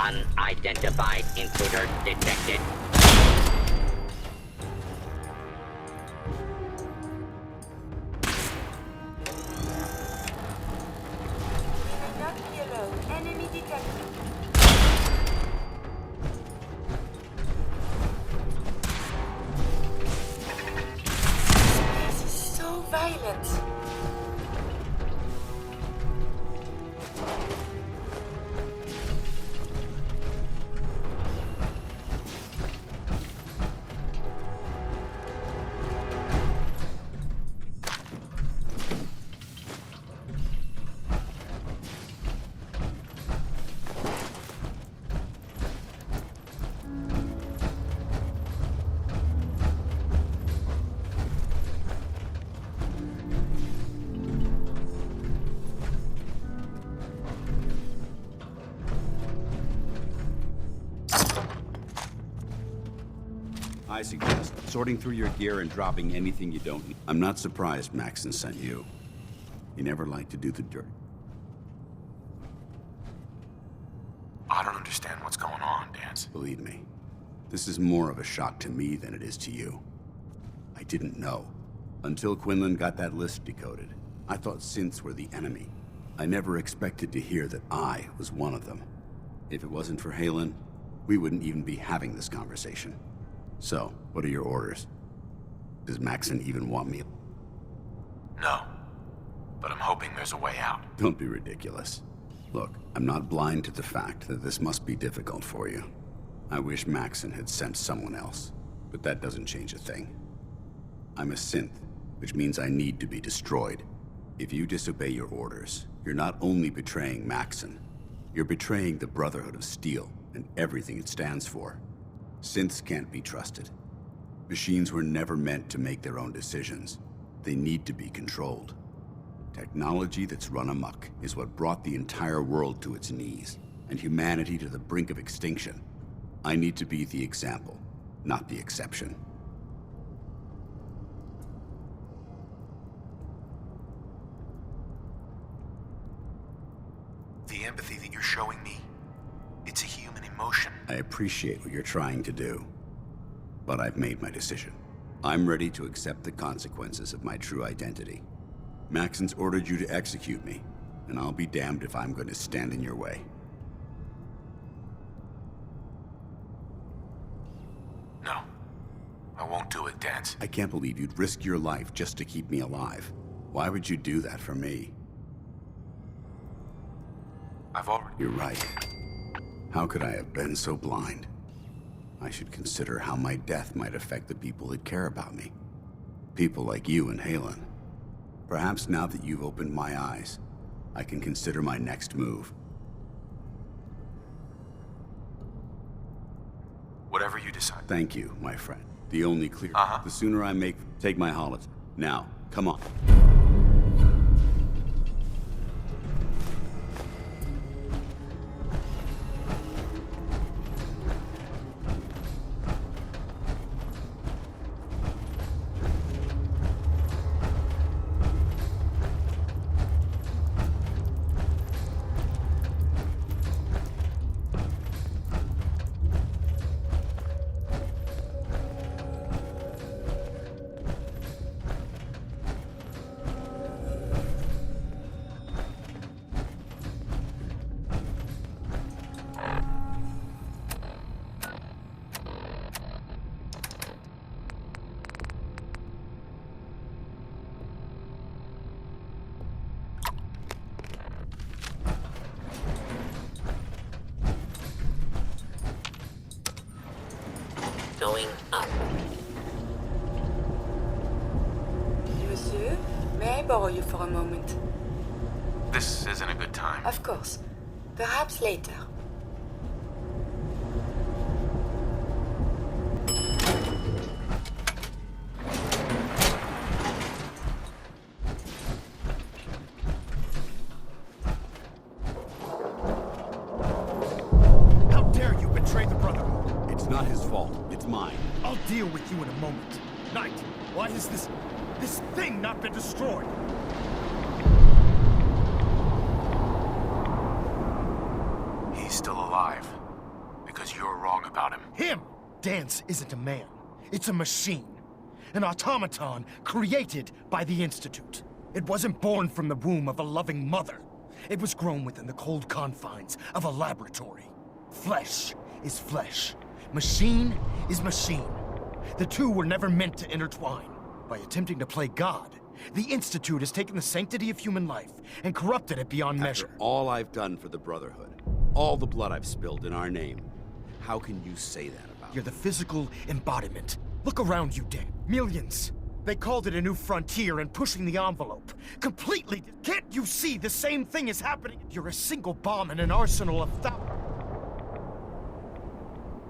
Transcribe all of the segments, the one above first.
Unidentified intruder detected. Not be alone. Enemy detected. This is so violent. I suggest sorting through your gear and dropping anything you don't need. I'm not surprised Maxon sent you. He never liked to do the dirt. I don't understand what's going on, Danse. Believe me, this is more of a shock to me than it is to you. I didn't know. Until Quinlan got that list decoded, I thought synths were the enemy. I never expected to hear that I was one of them. If it wasn't for Halen, we wouldn't even be having this conversation. So, what are your orders? Does Maxon even want me? No. But I'm hoping there's a way out. Don't be ridiculous. Look, I'm not blind to the fact that this must be difficult for you. I wish Maxon had sent someone else, but that doesn't change a thing. I'm a synth, which means I need to be destroyed. If you disobey your orders, you're not only betraying Maxon, you're betraying the Brotherhood of Steel and everything it stands for. Synths can't be trusted. Machines were never meant to make their own decisions. They need to be controlled. Technology that's run amok is what brought the entire world to its knees, and humanity to the brink of extinction. I need to be the example, not the exception. The empathy that you're showing me, it's a human emotion. I appreciate what you're trying to do, but I've made my decision. I'm ready to accept the consequences of my true identity. Maxon's ordered you to execute me, and I'll be damned if I'm going to stand in your way. No. I won't do it, Danse. I can't believe you'd risk your life just to keep me alive. Why would you do that for me? I've already... You're right. How could I have been so blind? I should consider how my death might affect the people that care about me. People like you and Halen. Perhaps now that you've opened my eyes, I can consider my next move. Whatever you decide. Thank you, my friend. The only clear... The sooner I take my holiday. Now, come on. Going up. Monsieur, may I borrow you for a moment? This isn't a good time. Of course. Perhaps later. How dare you betray the Brotherhood? It's not his fault. It's mine. I'll deal with you in a moment. Knight, why has this thing not been destroyed? He's still alive. You're wrong about him. Him! Danse isn't a man. It's a machine. An automaton created by the Institute. It wasn't born from the womb of a loving mother. It was grown within the cold confines of a laboratory. Flesh is flesh. Machine is machine. The two were never meant to intertwine. By attempting to play God, the Institute has taken the sanctity of human life and corrupted it beyond measure. After all I've done for the Brotherhood, all the blood I've spilled in our name, how can you say that about You're the physical embodiment. Look around you, Dan. Millions. They called it a new frontier and pushing the envelope. Completely. Can't you see the same thing is happening? You're a single bomb in an arsenal of thousands.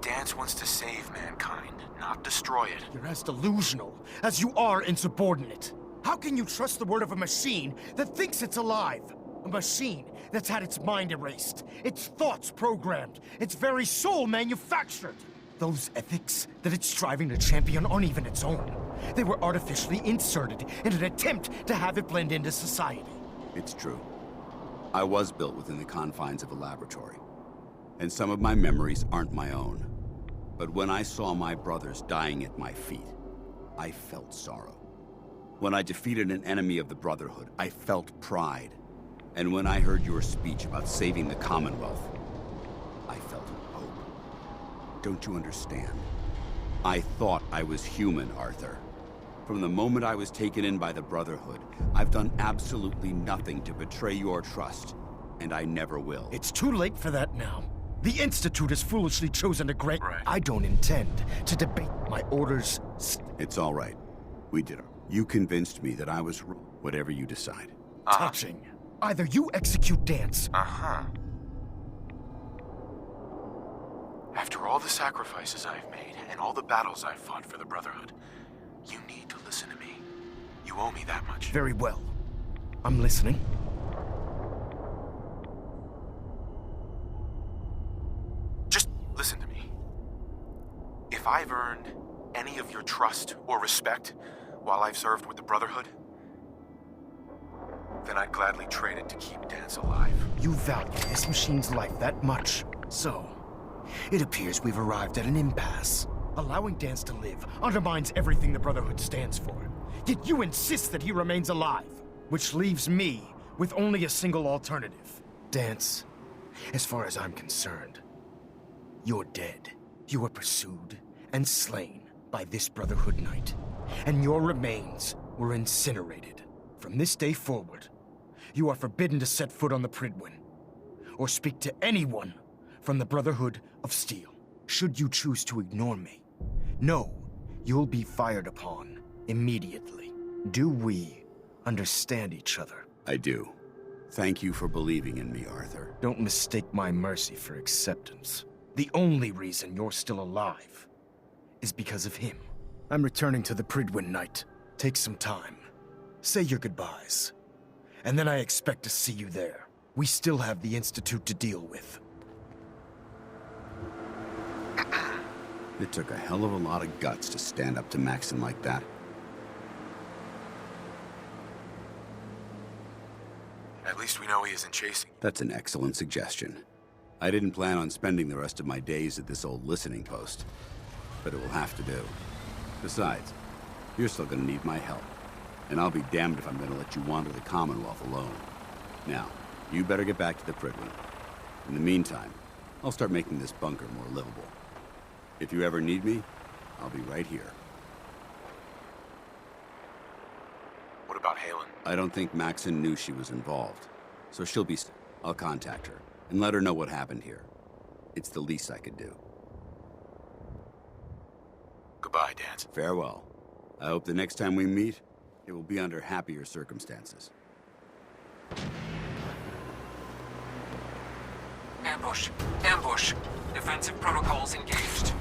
Danse wants to save mankind, not destroy it. You're as delusional as you are insubordinate. How can you trust the word of a machine that thinks it's alive? A machine that's had its mind erased, its thoughts programmed, its very soul manufactured. Those ethics that it's striving to champion aren't even its own. They were artificially inserted in an attempt to have it blend into society. It's true. I was built within the confines of a laboratory, and some of my memories aren't my own. But when I saw my brothers dying at my feet, I felt sorrow. When I defeated an enemy of the Brotherhood, I felt pride. And when I heard your speech about saving the Commonwealth, I felt hope. Don't you understand? I thought I was human, Arthur. From the moment I was taken in by the Brotherhood, I've done absolutely nothing to betray your trust, and I never will. It's too late for that now. The Institute has foolishly chosen to grant... Right. I don't intend to debate my orders. It's all right. We did it. You convinced me that I was wrong. Whatever you decide. Touching. Either you execute Danse. Uh-huh. After all the sacrifices I've made and all the battles I've fought for the Brotherhood, you need to listen to me. You owe me that much. Very well. I'm listening. Just listen to me. If I've earned any of your trust or respect while I've served with the Brotherhood, then I'd gladly trade it to keep Danse alive. You value this machine's life that much. So, it appears we've arrived at an impasse. Allowing Danse to live undermines everything the Brotherhood stands for. Yet you insist that he remains alive, which leaves me with only a single alternative. Danse, as far as I'm concerned, you're dead. You were pursued and slain by this Brotherhood Knight, and your remains were incinerated. From this day forward, you are forbidden to set foot on the Pridwin, or speak to anyone from the Brotherhood of Steel. Should you choose to ignore me, know you'll be fired upon immediately. Do we understand each other? I do. Thank you for believing in me, Arthur. Don't mistake my mercy for acceptance. The only reason you're still alive is because of him. I'm returning to the Pridwin Knight. Take some time. Say your goodbyes. And then I expect to see you there. We still have the Institute to deal with. It took a hell of a lot of guts to stand up to Maxon like that. At least we know he isn't chasing. That's an excellent suggestion. I didn't plan on spending the rest of my days at this old listening post, but it will have to do. Besides, you're still gonna need my help, and I'll be damned if I'm gonna let you wander the Commonwealth alone. Now, you better get back to the Pridwin. In the meantime, I'll start making this bunker more livable. If you ever need me, I'll be right here. What about Halen? I don't think Maxon knew she was involved, so she'll be... I'll contact her and let her know what happened here. It's the least I could do. Goodbye, Danse. Farewell. I hope the next time we meet, it will be under happier circumstances. Ambush. Ambush. Defensive protocols engaged.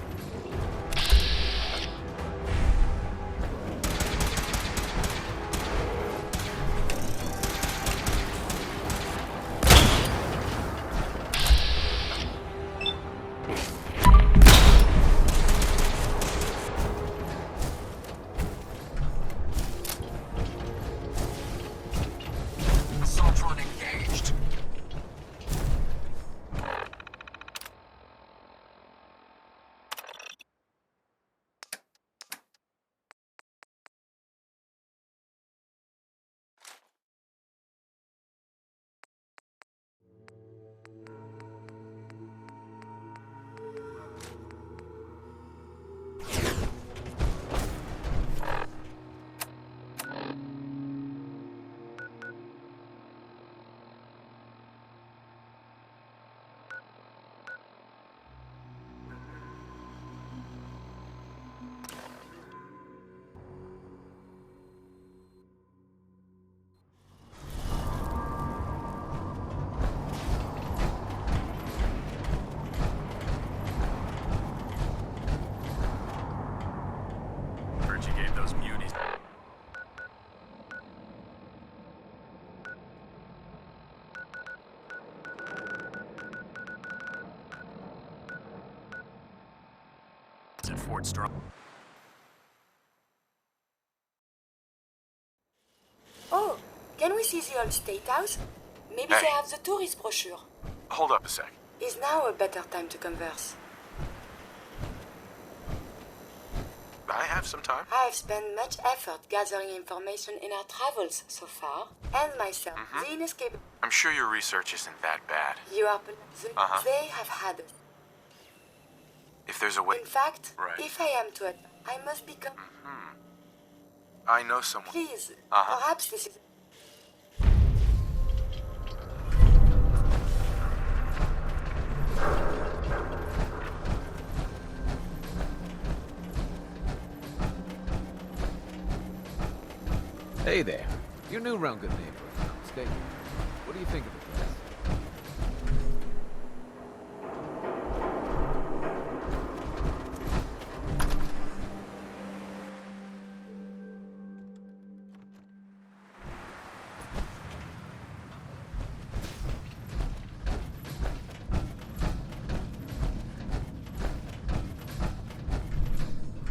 Assaultron engaged. guards at Fort Strong. Oh, can we see the old State House? Maybe Hey. they have the tourist brochure. Hold up a sec. Is now a better time to converse? I have some time. I've spent much effort gathering information in our travels so far, and myself, the inescapable. I'm sure your research isn't that bad. You are. Uh-huh. They have had us. If there's a way... In fact, Right. if I am to admit, I must become. I know someone... Please, Uh-huh. perhaps this is. Hey there. You're new around good neighborhood, if I'm not mistaken. What do you think of the place?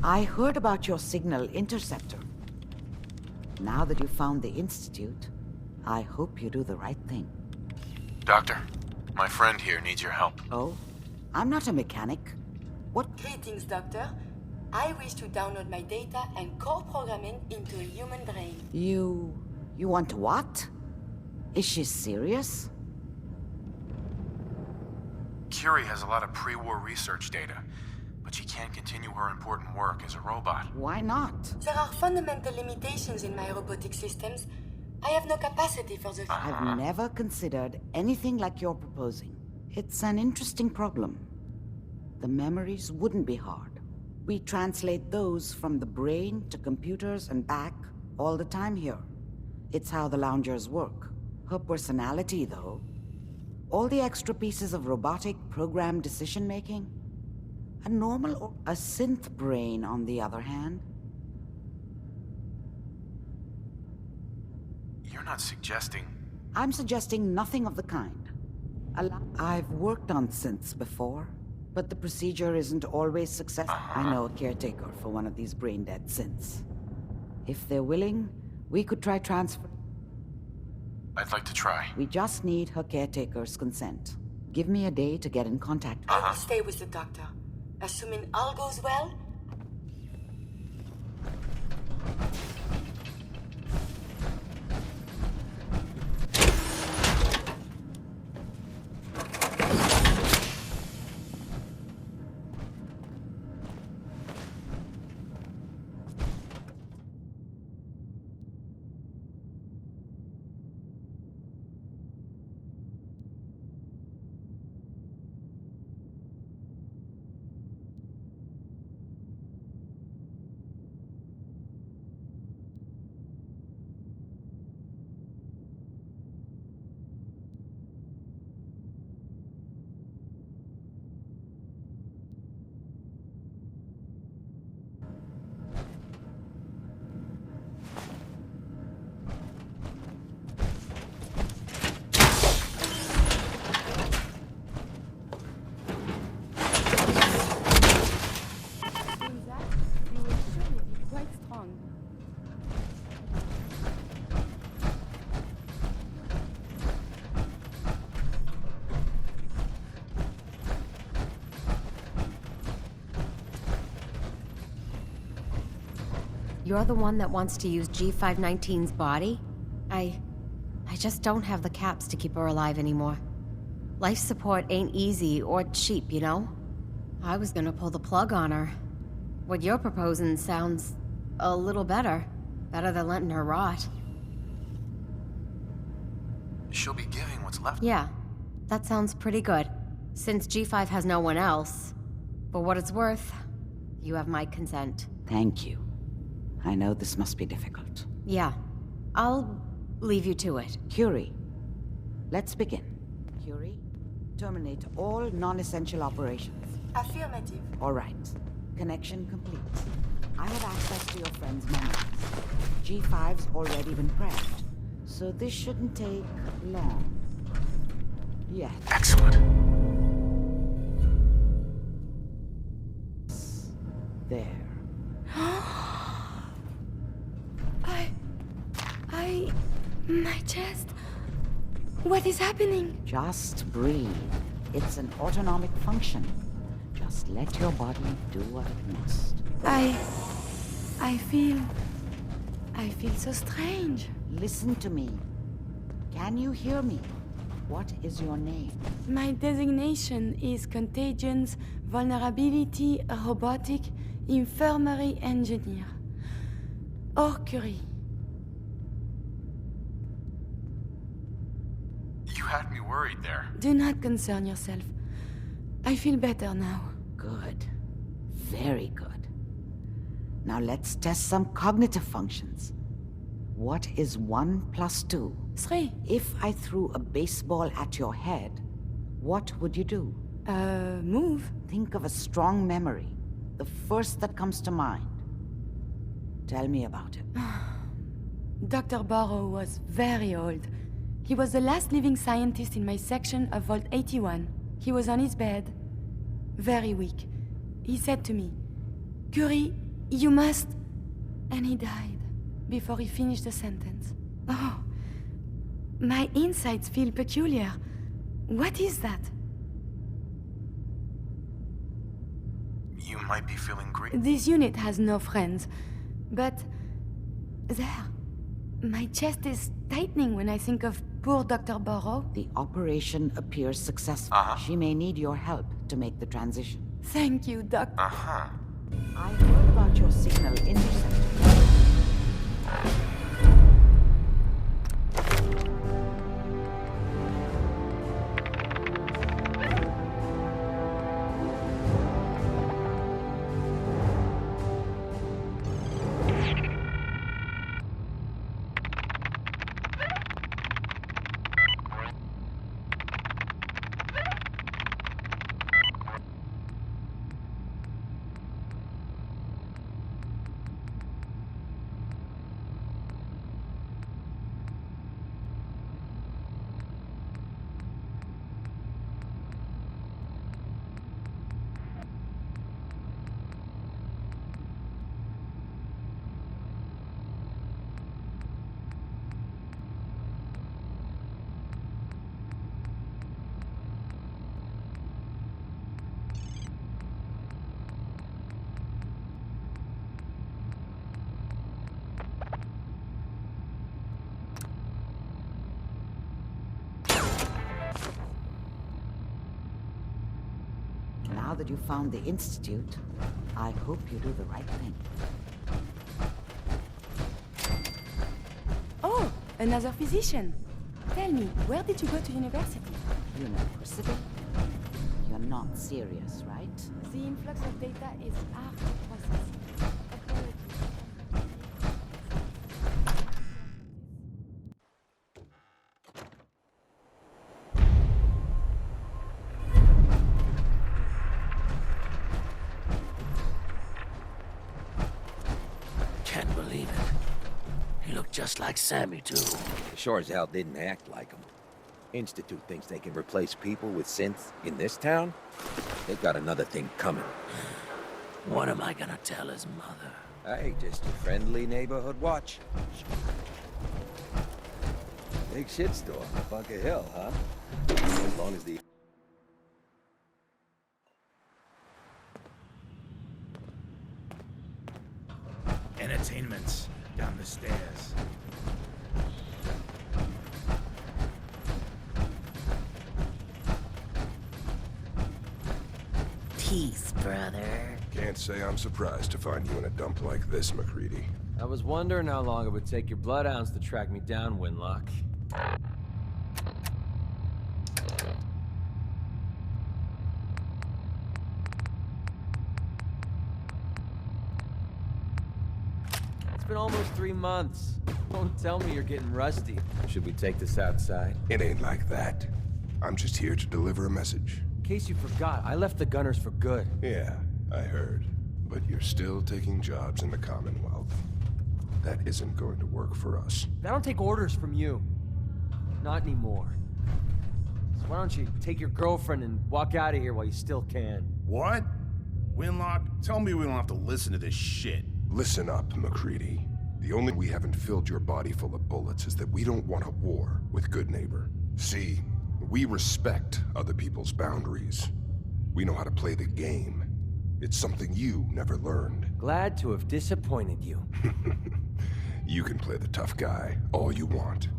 I heard about your signal interceptor. Now that you've found the Institute, I hope you do the right thing. Doctor, my friend here needs your help. Oh? I'm not a mechanic. What? Greetings, Doctor. I wish to download my data and core programming into a human brain. You want what? Is she serious? Curie has a lot of pre-war research data, but she can't continue her important work as a robot. Why not? There are fundamental limitations in my robotic systems. I have no capacity for the. I've never considered anything like you're proposing. It's an interesting problem. The memories wouldn't be hard. We translate those from the brain to computers and back all the time here. It's how the loungers work. Her personality, though, all the extra pieces of robotic programmed decision-making, a synth brain, on the other hand. You're not suggesting... I'm suggesting nothing of the kind. I've worked on synths before, but the procedure isn't always successful. I know a caretaker for one of these brain-dead synths. If they're willing, we could try transfer. I'd like to try. We just need her caretaker's consent. Give me a day to get in contact. I will stay with the doctor. Assuming all goes well, You're the one that wants to use G519's body? I just don't have the caps to keep her alive anymore. Life support ain't easy or cheap, you know? I was gonna pull the plug on her. What you're proposing sounds a little better. Better than letting her rot. She'll be giving what's left. Yeah, that sounds pretty good. Since G5 has no one else. For what it's worth, you have my consent. Thank you. I know this must be difficult. Yeah, I'll leave you to it. Curie, let's begin. Curie, terminate all non-essential operations. affirmative. All right. Connection complete. I have access to your friend's memories. G5's already been prepped, so this shouldn't take long. Yet. Excellent. There. My chest. What is happening? Just breathe. It's an autonomic function. Just let your body do what it must. I feel so strange. Listen to me. Can you hear me? What is your name? My designation is Contagions, Vulnerability, Robotic, Infirmary Engineer. Or Curie. You had me worried there. Do not concern yourself. I feel better now. Good. Very good. Now let's test some cognitive functions. What is 1 plus 2? 3. If I threw a baseball at your head, what would you do? Move. Think of a strong memory. The first that comes to mind. Tell me about it. Dr. Barrow was very old. He was the last living scientist in my section of Vault 81. He was on his bed, very weak. He said to me, "Curie, you must..." And he died before he finished the sentence. Oh, my insides feel peculiar. What is that? You might be feeling great. This unit has no friends, but there, my chest is tightening when I think of poor Dr. Barrow. The operation appears successful. She may need your help to make the transition. Thank you, Doc. I heard about your signal interceptor. Now that you found the Institute, I hope you do the right thing. Oh, another physician. Tell me, where did you go to university? University? You're not serious, right? The influx of data is hard to process. Apologies. Can't believe it. He looked just like Sammy, too. Sure as hell didn't act like him. Institute thinks they can replace people with synths in this town? They've got another thing coming. What am I gonna tell his mother? Hey, just a friendly neighborhood watch. Big shitstorm up Bunker Hill, huh? As long as the... Entertainment's down the stairs. Peace, brother. Can't say I'm surprised to find you in a dump like this, McCready. I was wondering how long it would take your bloodhounds to track me down, Winlock. It's been almost 3 months. Don't tell me you're getting rusty. Should we take this outside? It ain't like that. I'm just here to deliver a message. In case you forgot, I left the Gunners for good. Yeah, I heard. But you're still taking jobs in the Commonwealth. That isn't going to work for us. I don't take orders from you. Not anymore. So why don't you take your girlfriend and walk out of here while you still can? What? Winlock, tell me we don't have to listen to this shit. Listen up, MacCready. The only we haven't filled your body full of bullets is that we don't want a war with Good Neighbor. See, we respect other people's boundaries. We know how to play the game. It's something you never learned. Glad to have disappointed you. You can play the tough guy all you want.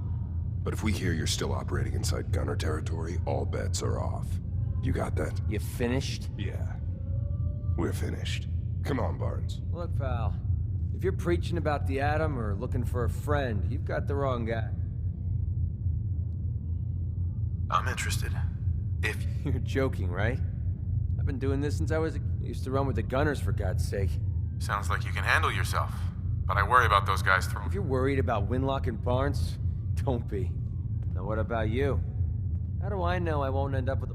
But if we hear you're still operating inside Gunner territory, all bets are off. You got that? You finished? Yeah. We're finished. Come on, Barnes. Look, pal. If you're preaching about the Atom or looking for a friend, you've got the wrong guy. I'm interested. If... You're joking, right? I've been doing this since I used to run with the Gunners, for God's sake. Sounds like you can handle yourself. But I worry about those guys throwing... If you're worried about Winlock and Barnes, don't be. Now what about you? How do I know I won't end up with a...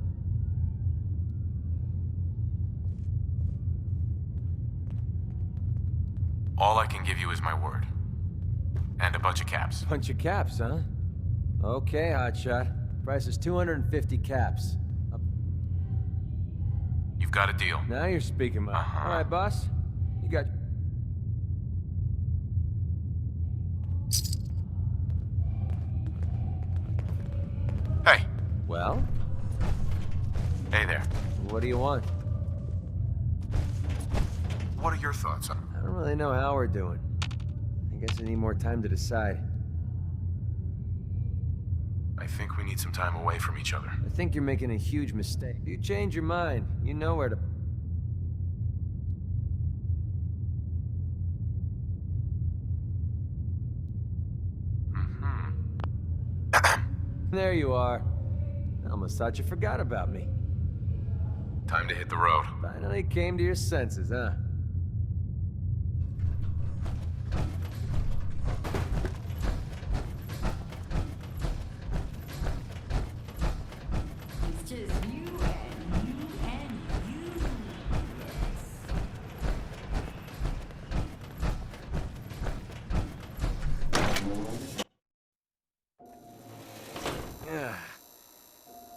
All I can give you is my word. And a bunch of caps. Bunch of caps, huh? Okay, hotshot. Price is 250 caps. You've got a deal. Now you're speaking my... All right, boss. You got... Hey. Well? Hey there. What do you want? What are your thoughts on... I don't really know how we're doing. I guess I need more time to decide. I think we need some time away from each other. I think you're making a huge mistake. If you change your mind, you know where to... There you are. I almost thought you forgot about me. Time to hit the road. Finally came to your senses, huh? It's just you and you and you. Yeah.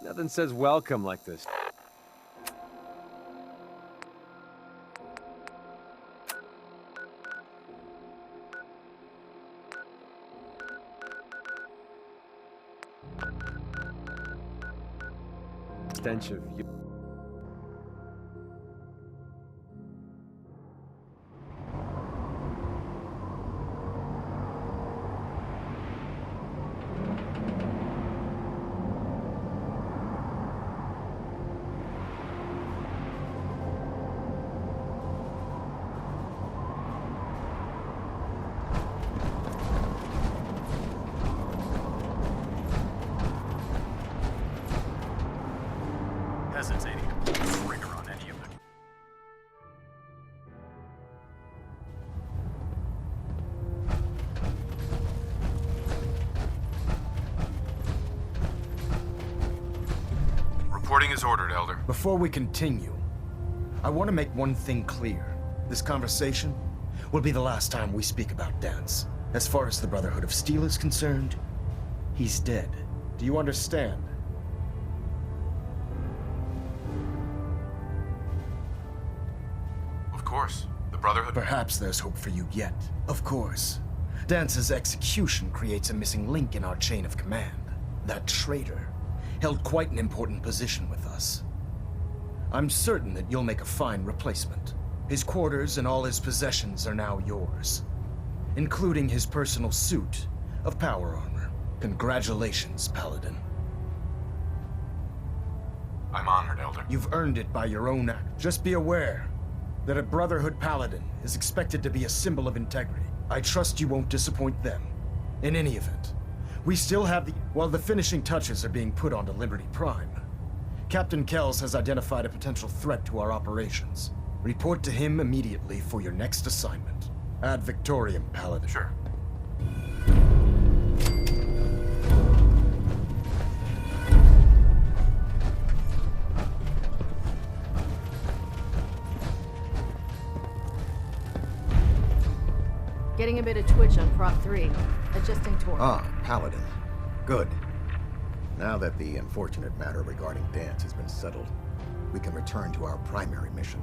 Nothing says welcome like this. Stench of you. Hesitating to pull the trigger on any of them. Reporting is ordered, Elder. Before we continue, I want to make one thing clear. This conversation will be the last time we speak about Danse. As far as the Brotherhood of Steel is concerned, he's dead. Do you understand? Of course. The Brotherhood... Perhaps there's hope for you yet. Of course. Dance's execution creates a missing link in our chain of command. That traitor held quite an important position with us. I'm certain that you'll make a fine replacement. His quarters and all his possessions are now yours, including his personal suit of power armor. Congratulations, Paladin. I'm honored, Elder. You've earned it by your own act. Just be aware that a Brotherhood Paladin is expected to be a symbol of integrity. I trust you won't disappoint them. In any event, we still have while the finishing touches are being put onto Liberty Prime, Captain Kells has identified a potential threat to our operations. Report to him immediately for your next assignment. Ad Victoriam, Paladin. Sure. Getting a bit of twitch on Prop 3. Adjusting torque. Ah, Paladin. Good. Now that the unfortunate matter regarding Danse has been settled, we can return to our primary mission.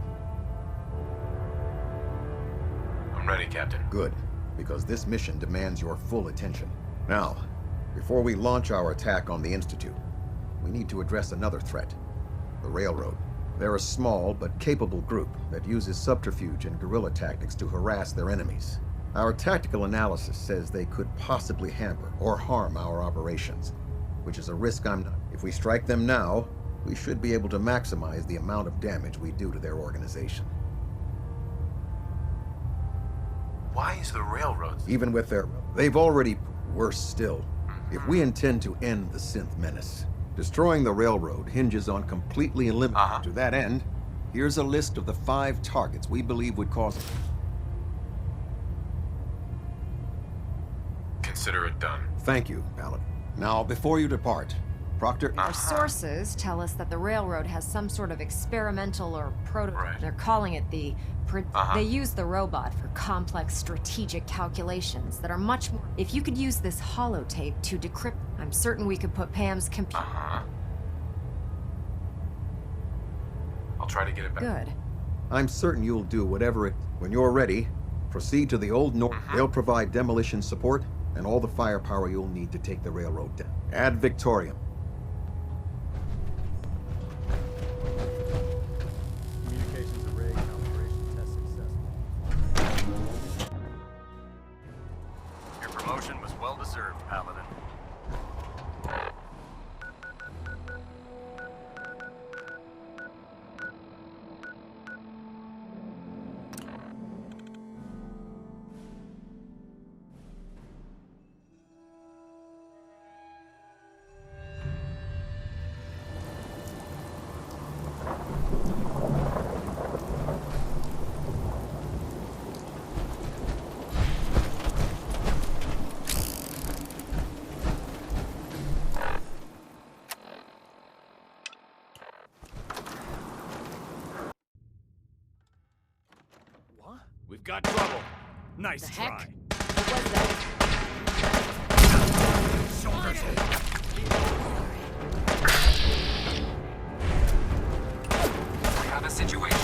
I'm ready, Captain. Good, because this mission demands your full attention. Now, before we launch our attack on the Institute, we need to address another threat, the Railroad. They're a small but capable group that uses subterfuge and guerrilla tactics to harass their enemies. Our tactical analysis says they could possibly hamper or harm our operations, which is a risk I'm not. If we strike them now, we should be able to maximize the amount of damage we do to their organization. Why is the railroads... Even with they've already... Worse still, if we intend to end the synth menace, destroying the railroad hinges on completely eliminating. To that end, here's a list of the 5 targets we believe would cause... Consider it done. Thank you, Paladin. Now, before you depart, Proctor... Our sources tell us that the railroad has some sort of experimental or prototype. They're calling it the... They use the robot for complex strategic calculations that are much more... If you could use this holotape to decrypt... I'm certain we could put Pam's computer... I'll try to get it back. Good. I'm certain you'll do whatever it... When you're ready, proceed to the Old North. They'll provide demolition support and all the firepower you'll need to take the railroad down. Ad Victoriam. Communications array calibration test successful. Your promotion was well deserved, Paladin. We've got trouble. Nice try. What was that? Shoulders We have a situation.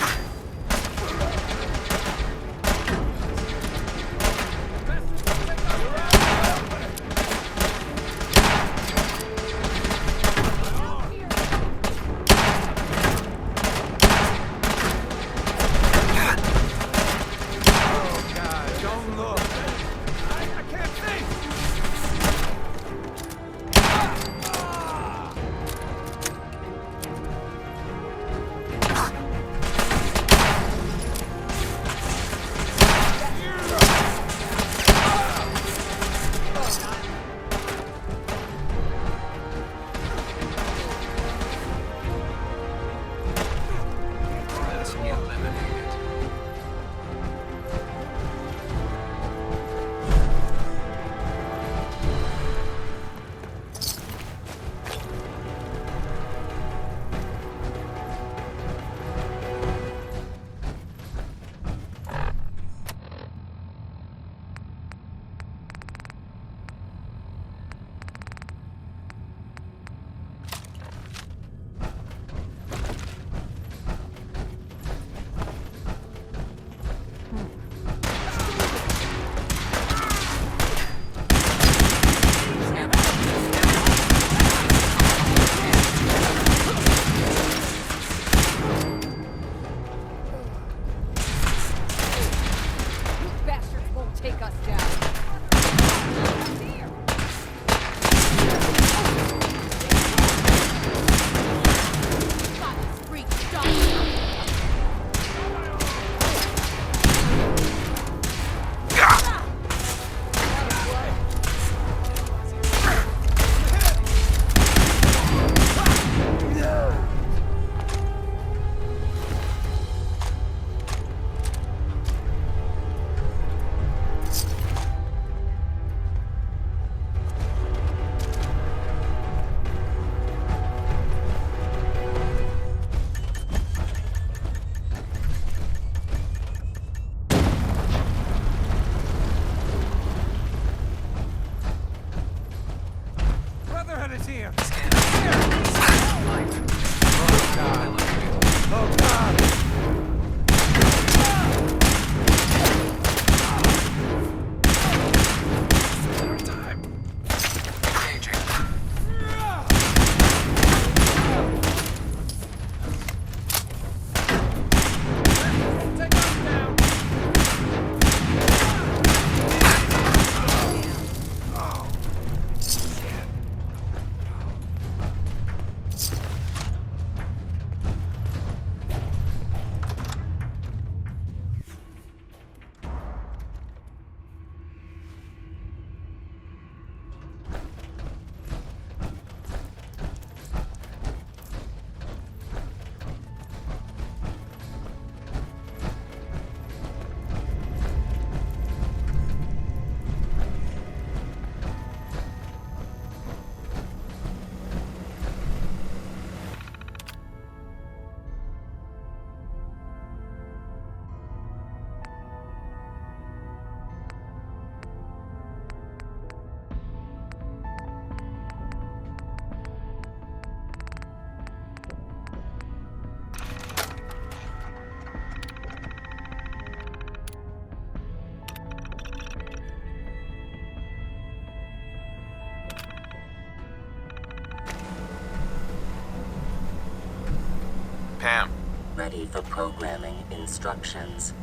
Cam. Ready for programming instructions.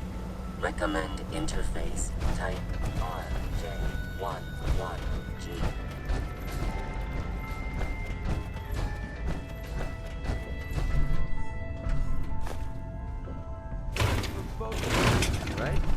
Recommend interface. Type RJ11G. Right?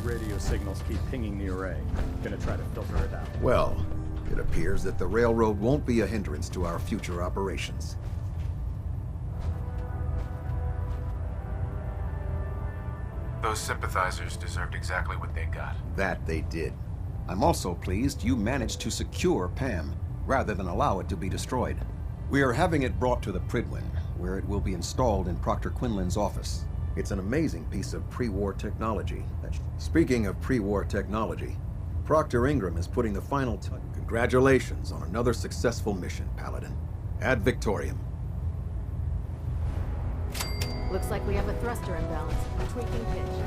radio signals keep pinging the array. Gonna try to filter it out. Well, it appears that the railroad won't be a hindrance to our future operations. Those sympathizers deserved exactly what they got. That they did. I'm also pleased you managed to secure Pam, rather than allow it to be destroyed. We are having it brought to the Pridwin, where it will be installed in Proctor Quinlan's office. It's an amazing piece of pre-war technology. Speaking of pre-war technology, Proctor Ingram is putting the final touch. Congratulations on another successful mission, Paladin. Ad Victoriam. Looks like we have a thruster imbalance. Tweaking pitch.